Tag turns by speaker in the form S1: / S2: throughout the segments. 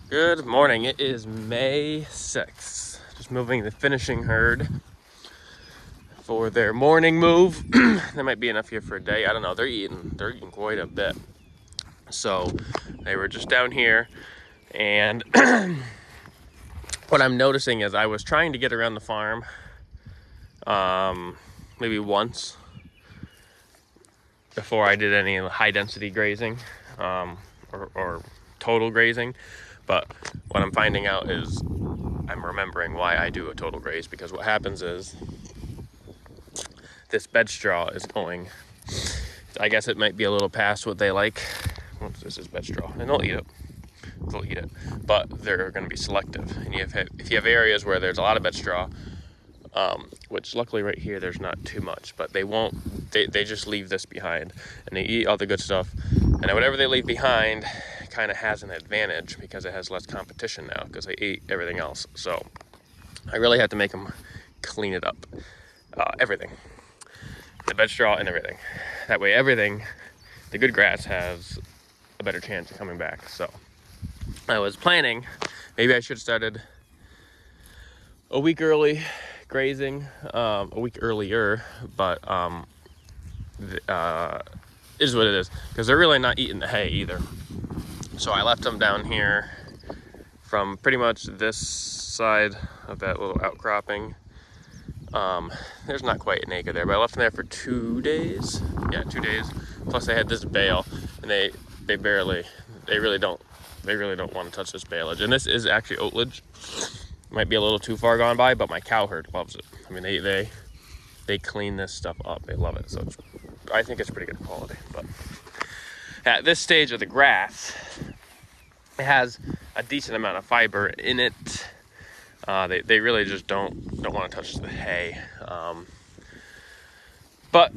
S1: Good morning. It is May 6th. Just moving the finishing herd for their morning move. That might be enough here for a day. I don't know. They're eating quite a bit. So they were just down here, and what I'm noticing is I was trying to get around the farm maybe once before I did any high density grazing or total grazing. But what I'm finding out is I'm remembering why I do a total graze, because what happens is this bed straw is going, I guess it might be a little past what they like. This is bed straw, and they'll eat it, but they're going to be selective. And if you have areas where there's a lot of bed straw, which luckily right here there's not too much, but they just leave this behind and they eat all the good stuff, and whatever they leave behind kind of has an advantage because it has less competition now because they ate everything else. So I really have to make them clean it up, everything, the bed straw and everything. That way everything, the good grass, has a better chance of coming back. So I was planning, maybe I should have started a week early grazing, a week earlier, but it is what it is, because they're really not eating the hay either. So I left them down here from pretty much this side of that little outcropping. There's not quite an acre there, but I left them there for 2 days. Yeah, 2 days. Plus they had this bale, and they really don't want to touch this baleage. And this is actually oatlage. Might be a little too far gone by, but my cow herd loves it. I mean, they clean this stuff up. They love it. So I think it's pretty good quality. But at this stage of the grass, it has a decent amount of fiber in it. They really just don't want to touch the hay. But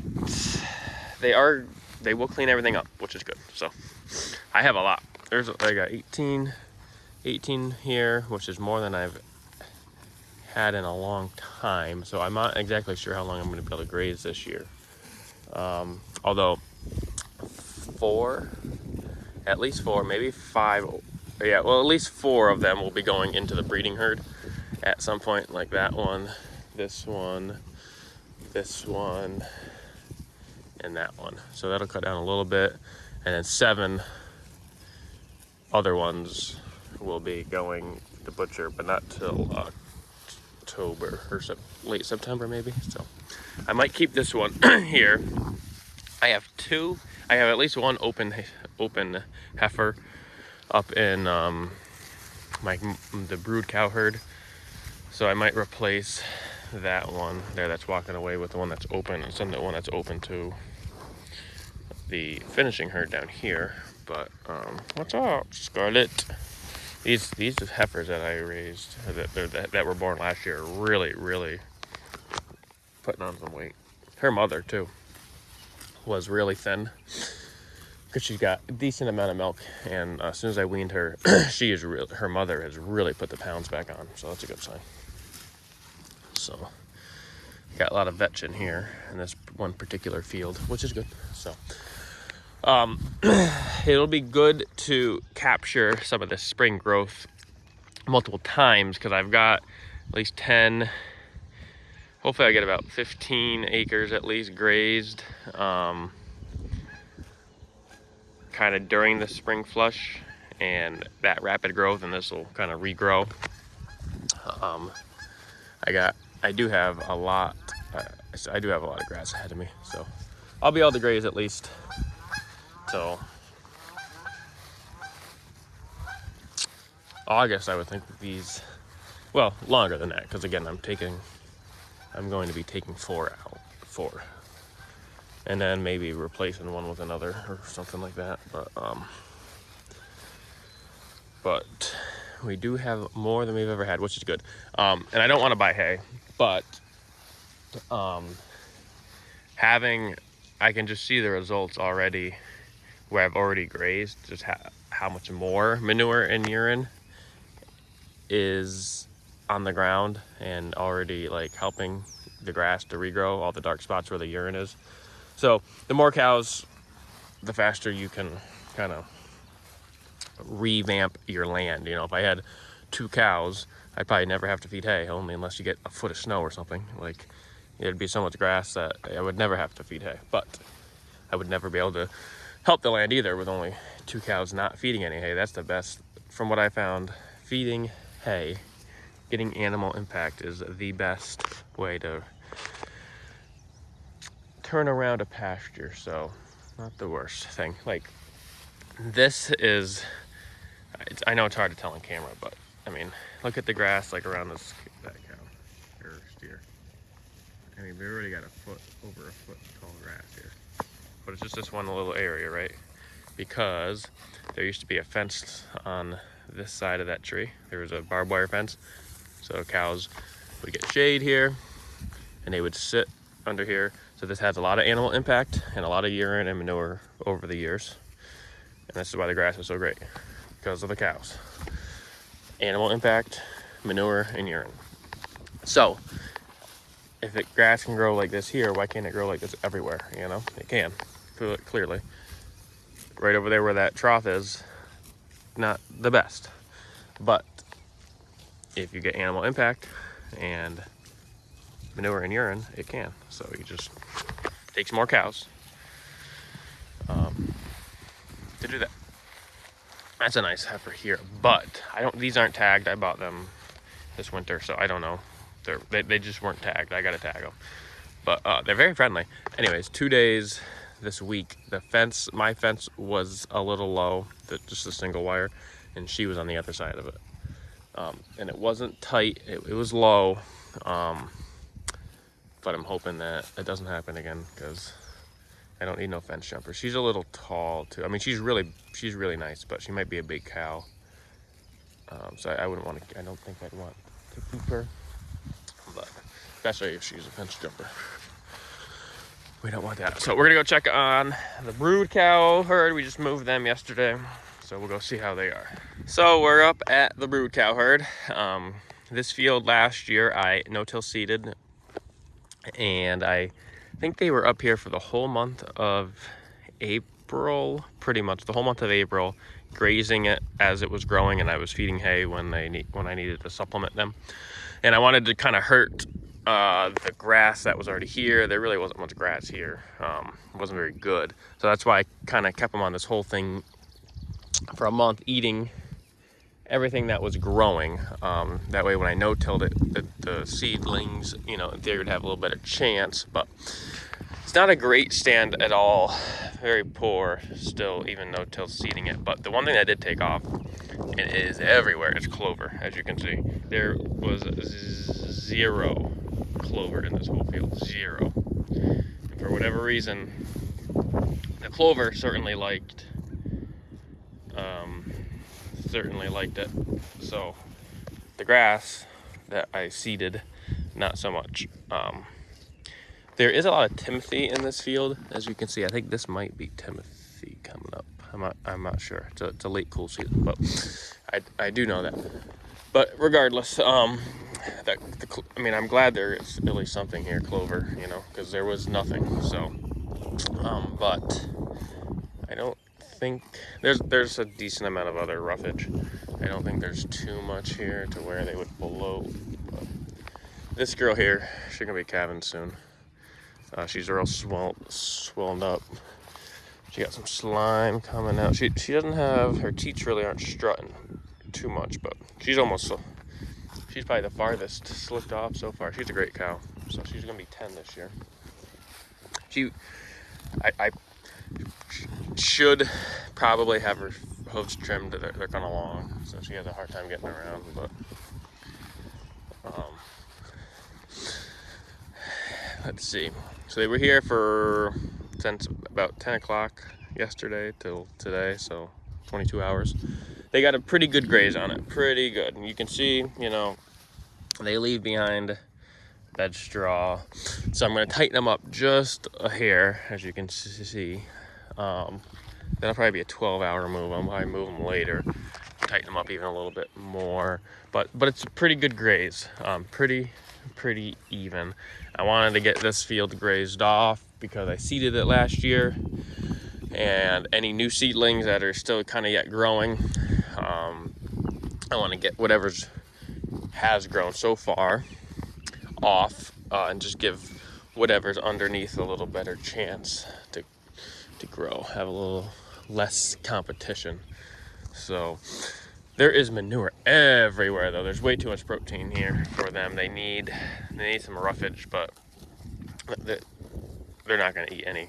S1: they will clean everything up, which is good. So I have a lot. I got 18 here, which is more than I've had in a long time. So I'm not exactly sure how long I'm going to be able to graze this year. Although at least four, maybe five. Yeah, well, at least 4 of them will be going into the breeding herd at some point, like that one, this one, and that one. So that'll cut down a little bit, and then 7 other ones will be going to butcher, but not till October or late September maybe. So I might keep this one here. I have at least one open heifer up in the brood cow herd. So I might replace that one there that's walking away with the one that's open, and send the one that's open to the finishing herd down here. But what's up, Scarlet? These heifers that I raised that were born last year are really putting on some weight. Her mother too was really thin because she got a decent amount of milk, and as soon as I weaned her, her mother has really put the pounds back on. So that's a good sign. So got a lot of vetch in here in this one particular field, which is good. So it'll be good to capture some of the spring growth multiple times, because I've got at least 10, hopefully I get about 15 acres at least grazed kind of during the spring flush and that rapid growth, and this will kind of regrow. I do have a lot of grass ahead of me, so I'll be able to graze at least till August, I would think. Well, longer than that, because again, I'm going to be taking 4 out, and then maybe replacing one with another or something like that. But we do have more than we've ever had, which is good. And I don't want to buy hay, but I can just see the results already where I've already grazed, just how much more manure and urine is on the ground and already like helping the grass to regrow all the dark spots where the urine is. So the more cows, the faster you can kind of revamp your land. You know, if I had 2 cows, I'd probably never have to feed hay, only unless you get a foot of snow or something. Like, there'd be so much grass that I would never have to feed hay. But I would never be able to help the land either with only 2 cows not feeding any hay. That's the best, from what I found. Feeding hay, getting animal impact is the best way to turn around a pasture. So not the worst thing. Like, this is, I know it's hard to tell on camera, but I mean, look at the grass like around that cow or steer. I mean, we already got over a foot tall grass here, but it's just this one little area, right? Because there used to be a fence on this side of that tree. There was a barbed wire fence, so cows would get shade here and they would sit under here. So this has a lot of animal impact and a lot of urine and manure over the years. And this is why the grass is so great, because of the cows. Animal impact, manure, and urine. So if grass can grow like this here, why can't it grow like this everywhere? You know, it can, clearly. Right over there where that trough is, not the best. But if you get animal impact and manure and urine, it can. So you just takes more cows to do that. That's a nice heifer here, but these aren't tagged. I bought them this winter, so I don't know. They just weren't tagged. I gotta tag them, but they're very friendly. Anyways, 2 days this week. My fence was a little low, just a single wire, and she was on the other side of it. And it wasn't tight. It was low. But I'm hoping that it doesn't happen again, because I don't need no fence jumper. She's a little tall too. I mean, she's really nice, but she might be a big cow. So I don't think I'd want to keep her. But especially if she's a fence jumper. We don't want that. So we're gonna go check on the brood cow herd. We just moved them yesterday, so we'll go see how they are. So we're up at the brood cow herd. This field last year I no-till seeded, and I think they were up here for the whole month of April, pretty much the whole month of April, grazing it as it was growing, and I was feeding hay when I needed to supplement them. And I wanted to kind of hurt the grass that was already here. There really wasn't much grass here. It wasn't very good. So that's why I kind of kept them on this whole thing for a month, eating everything that was growing. That way when I no-tilled it, the seedlings, you know, they would have a little better chance. But it's not a great stand at all. Very poor still, even no-till seeding it. But the one thing that did take off, and it is everywhere, is clover. As you can see, there was 0 clover in this whole field. 0. And for whatever reason, the clover certainly liked it. So the grass that I seeded, not so much. There is a lot of Timothy in this field, as you can see. I think this might be Timothy coming up. I'm not sure. It's a late cool season, but I do know that. But regardless, I mean, I'm glad there is at least something here, clover, you know, because there was nothing. So, but I don't think there's a decent amount of other roughage. I don't think there's too much here to where they would blow. But this girl here, she's gonna be calving soon. She's real swollen up. She got some slime coming out. She doesn't have, her teats really aren't strutting too much, but she's probably the farthest slipped off so far. She's a great cow, so she's gonna be 10 this year. I should probably have her hooves trimmed. They're kind of long, so she has a hard time getting around. But let's see. So they were here since about 10 o'clock yesterday till today, so 22 hours. They got a pretty good graze on it, pretty good. And you can see, you know, they leave behind bed straw. So I'm gonna tighten them up just a hair, as you can see. That'll probably be a 12-hour move. I'll probably move them later, tighten them up even a little bit more. But it's a pretty good graze, pretty even. I wanted to get this field grazed off because I seeded it last year. and any new seedlings that are still kind of yet growing. I want to get whatever's has grown so far off and just give whatever's underneath a little better chance to grow, have a little less competition. So there is manure everywhere though. There's way too much protein here for them. They need some roughage, but they're not going to eat any.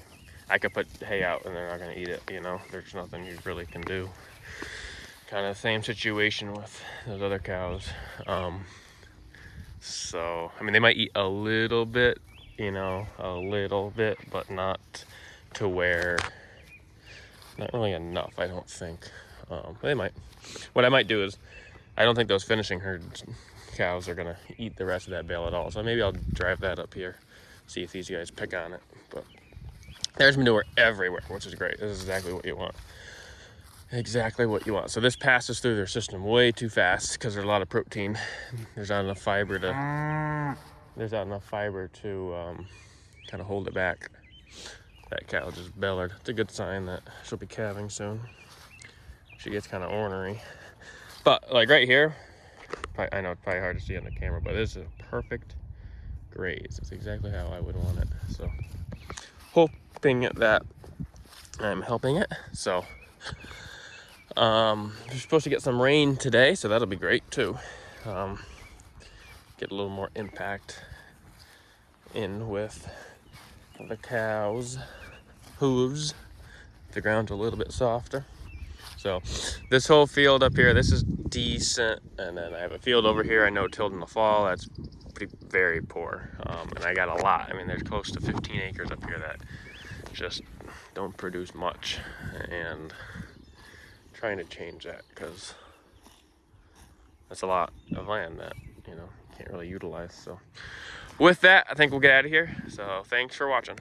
S1: I could put hay out and they're not going to eat it, you know. There's nothing you really can do. Kind of the same situation with those other cows. So I mean, they might eat a little bit, you know, but not to where, not really enough, I don't think. But they might. What I might do is, I don't think those finishing herd cows are gonna eat the rest of that bale at all. So maybe I'll drive that up here, see if these guys pick on it. But there's manure everywhere, which is great. This is exactly what you want. Exactly what you want. So this passes through their system way too fast because there's a lot of protein. There's not enough fiber to kind of hold it back. That cow just bellered. It's a good sign that she'll be calving soon. She gets kind of ornery. But like right here, I know it's probably hard to see on the camera, but this is a perfect graze. It's exactly how I would want it. So hoping that I'm helping it. So we're supposed to get some rain today, so that'll be great too. Get a little more impact in with the cows' hooves. The ground's a little bit softer. So this whole field up here, this is decent. And then I have a field over here I know tilled in the fall. That's very poor. And I got a lot. I mean, there's close to 15 acres up here that just don't produce much. And trying to change that because that's a lot of land that, you know, can't really utilize. So with that, I think we'll get out of here. So thanks for watching.